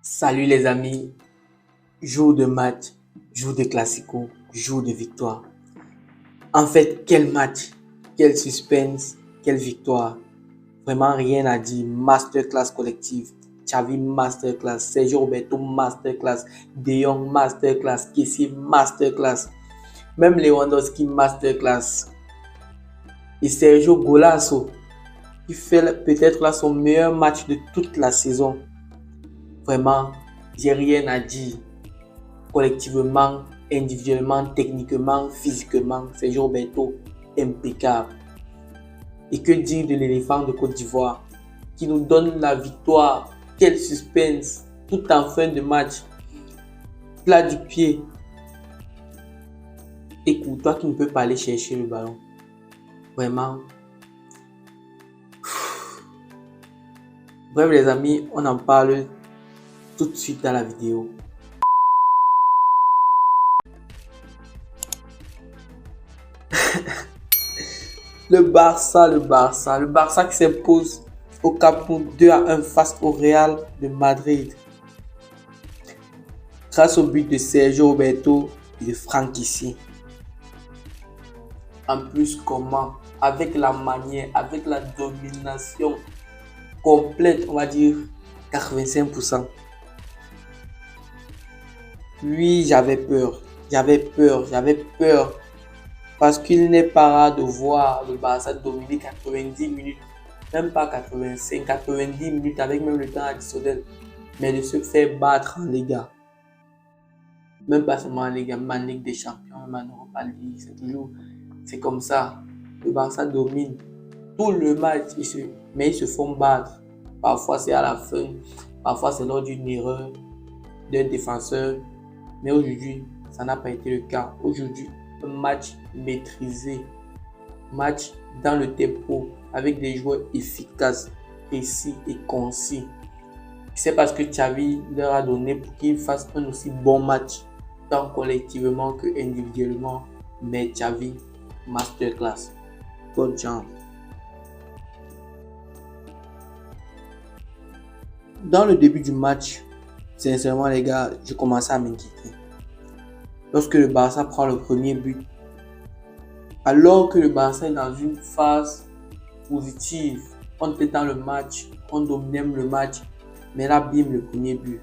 Salut les amis, jour de match, jour de classico, jour de victoire. En fait, quel match, quel suspense, quelle victoire. Vraiment rien à dire. Masterclass collective. Xavi masterclass, Sergio Roberto masterclass, De Jong masterclass, Kessie masterclass, même Lewandowski masterclass. Et Sergio Golasso qui fait peut-être là son meilleur match de toute la saison. Vraiment, j'ai rien à dire. Collectivement, individuellement, techniquement, physiquement, Sergio Roberto, impeccable. Et que dire de l'éléphant de Côte d'Ivoire qui nous donne la victoire. Quel suspense, tout en fin de match. Plat du pied. Écoute, toi qui ne peux pas aller chercher le ballon. Vraiment. Bref les amis, on en parle tout de suite dans la vidéo. Le Barça qui s'impose au Camp Nou 2-1 face au Real de Madrid. Grâce au but de Sergio Roberto et de Franck Kessie. En plus, comment? Avec la manière, avec la domination complète, on va dire 85%. Oui, j'avais peur. Parce qu'il n'est pas rare de voir le Barça dominer 90 minutes, même pas 85, 90 minutes avec même le temps additionnel, mais de se faire battre en Liga. Même pas seulement en Liga, même en Ligue des Champions, même en Europa League, c'est comme ça. Le Barça domine tout le match, mais ils se font battre. Parfois c'est à la fin, parfois c'est lors d'une erreur d'un défenseur, mais aujourd'hui, ça n'a pas été le cas. Aujourd'hui, un match maîtrisé, match dans le tempo, avec des joueurs efficaces, précis et concis. C'est parce que Xavi leur a donné pour qu'ils fassent un aussi bon match, tant collectivement que individuellement. Mais Xavi, masterclass. Bonne chance. Dans le début du match, sincèrement les gars, je commençais à m'inquiéter. Lorsque le Barça prend le premier but, alors que le Barça est dans une phase positive, on était dans le match, on dominait le match, mais là, bim, le premier but.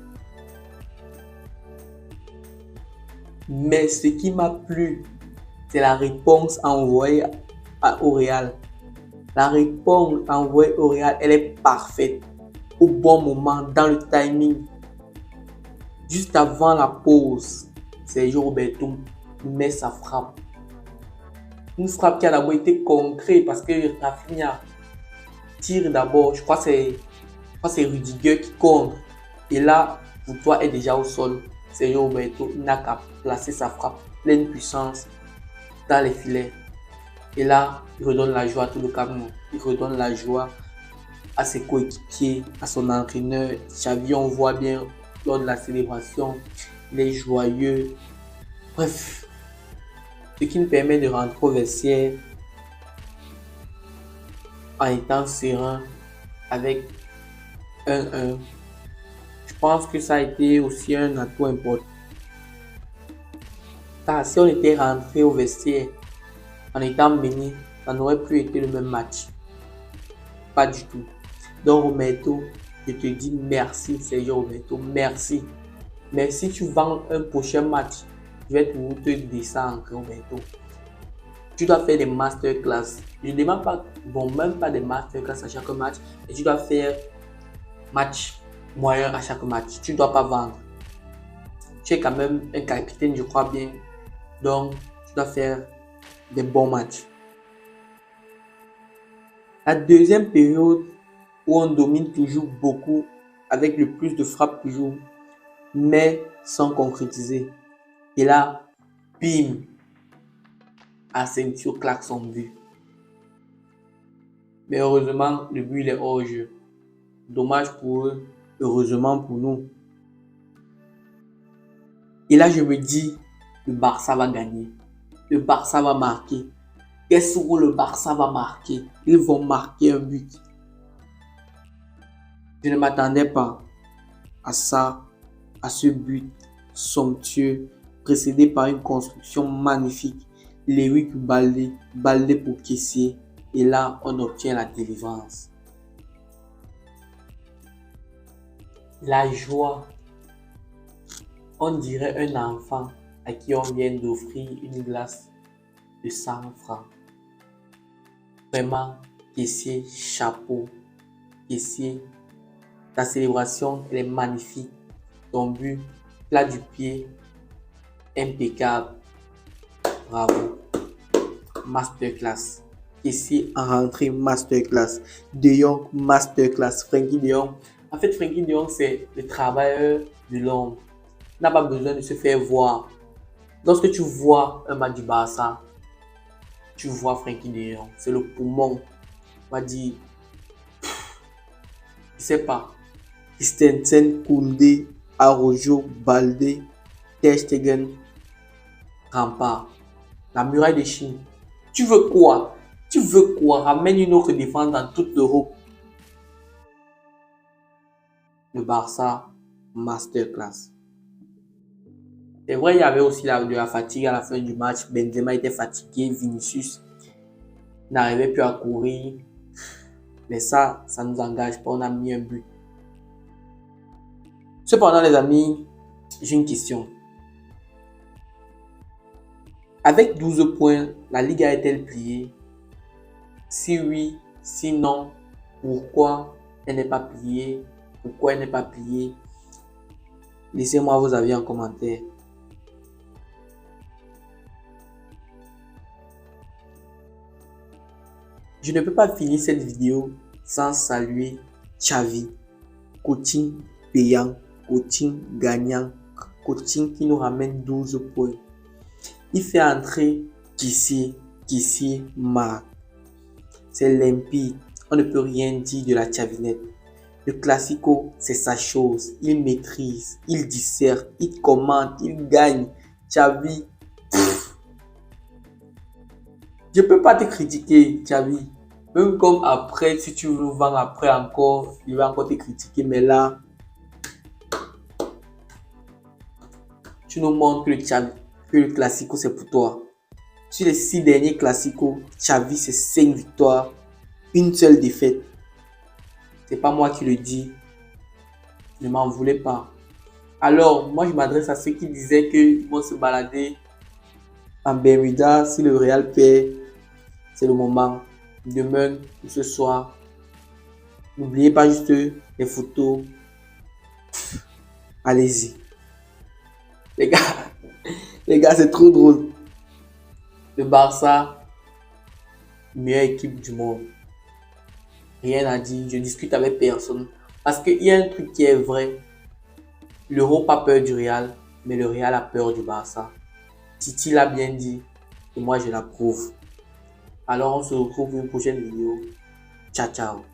Mais ce qui m'a plu, c'est la réponse envoyée au Real. La réponse envoyée au Real, elle est parfaite, au bon moment, dans le timing. Juste avant la pause, Sergio Roberto met sa frappe. Une frappe qui a d'abord été concrète parce que Rafinha tire d'abord. Je crois que c'est Rudiger qui contre. Et là, Courtois est déjà au sol. Sergio Roberto n'a qu'à placer sa frappe pleine puissance dans les filets. Et là, il redonne la joie à tout le Camp Nou. Il redonne la joie à ses coéquipiers, à son entraîneur. Xavi, on voit bien lors de la célébration, il est joyeux. Bref, ce qui me permet de rentrer au vestiaire en étant serein avec 1-1. Je pense que ça a été aussi un atout important. Car si on était rentré au vestiaire en étant mené, ça n'aurait plus été le même match. Pas du tout. Donc Roberto, je te dis merci Sergio Roberto, merci. Mais si tu vends un prochain match, je vais te descendre Roberto. Tu dois faire des masterclass. Je ne demande pas, même pas des masterclass à chaque match, mais tu dois faire match moyen à chaque match. Tu ne dois pas vendre. Tu es quand même un capitaine, je crois bien. Donc, tu dois faire des bons matchs. La deuxième période où on domine toujours beaucoup, avec le plus de frappes toujours, mais sans concrétiser. Et là, bim, Asensio claque son but. Mais heureusement, le but il est hors jeu. Dommage pour eux, heureusement pour nous. Et là, je me dis, le Barça va gagner. Le Barça va marquer. Qu'est-ce que le Barça va marquer? Ils vont marquer un but. Je ne m'attendais pas à ça à ce but somptueux, précédé par une construction magnifique. L'Éric Baldé pour Kessié. Et là, on obtient la délivrance. La joie. On dirait un enfant à qui on vient d'offrir une glace de 100 francs. Vraiment, Kessié, chapeau. Kessié, ta célébration, elle est magnifique. Ton but, plat du pied, impeccable. Bravo. Masterclass. Kessié en rentrée, masterclass. De Jong, masterclass. Frenkie de Jong. En fait, Frenkie de Jong, c'est le travailleur de l'ombre. Il n'a pas besoin de se faire voir. Lorsque tu vois un match du Barça, tu vois Frenkie de Jong. C'est le poumon. On va dire, je sais pas. Christensen, Koundé, Araujo, Baldé, Ter Stegen, Rempart. La muraille de Chine. Tu veux quoi? Tu veux quoi? Ramène une autre défense dans toute l'Europe. Le Barça, masterclass. C'est vrai, il y avait aussi de la fatigue à la fin du match. Benzema était fatigué, Vinicius n'arrivait plus à courir. Mais ça ne nous engage pas. On a mis un but. Cependant, les amis, j'ai une question. Avec 12 points, la Liga est-elle pliée? Si oui, si non, pourquoi elle n'est pas pliée? Pourquoi elle n'est pas pliée? Laissez-moi vos avis en commentaire. Je ne peux pas finir cette vidéo sans saluer Xavi. Coaching payant, coaching gagnant, coaching qui nous ramène 12 points. Il fait entrer Kessié marque. C'est limpide. On ne peut rien dire de la Xavinette. Le Classico, c'est sa chose. Il maîtrise, il dissert, il commande, il gagne. Xavi, je peux pas te critiquer, Xavi. Même comme après, si tu veux vendre après encore, il va encore te critiquer. Mais là, tu nous montres que le Classico, c'est pour toi. Sur les 6 derniers Classicos, Xavi, c'est 5 victoires, une seule défaite. C'est pas moi qui le dis. Ne m'en voulez pas. Alors, moi, je m'adresse à ceux qui disaient qu'ils vont se balader en Bermuda. Si le Real perd, c'est le moment. Demain ou ce soir. N'oubliez pas juste les photos. Allez-y. Les gars, c'est trop drôle. Le Barça, meilleure équipe du monde. Rien à dire, je discute avec personne. Parce qu'il y a un truc qui est vrai. L'Europe a peur du Real, mais le Real a peur du Barça. Titi l'a bien dit, et moi je l'approuve. Alors on se retrouve pour une prochaine vidéo. Ciao, ciao.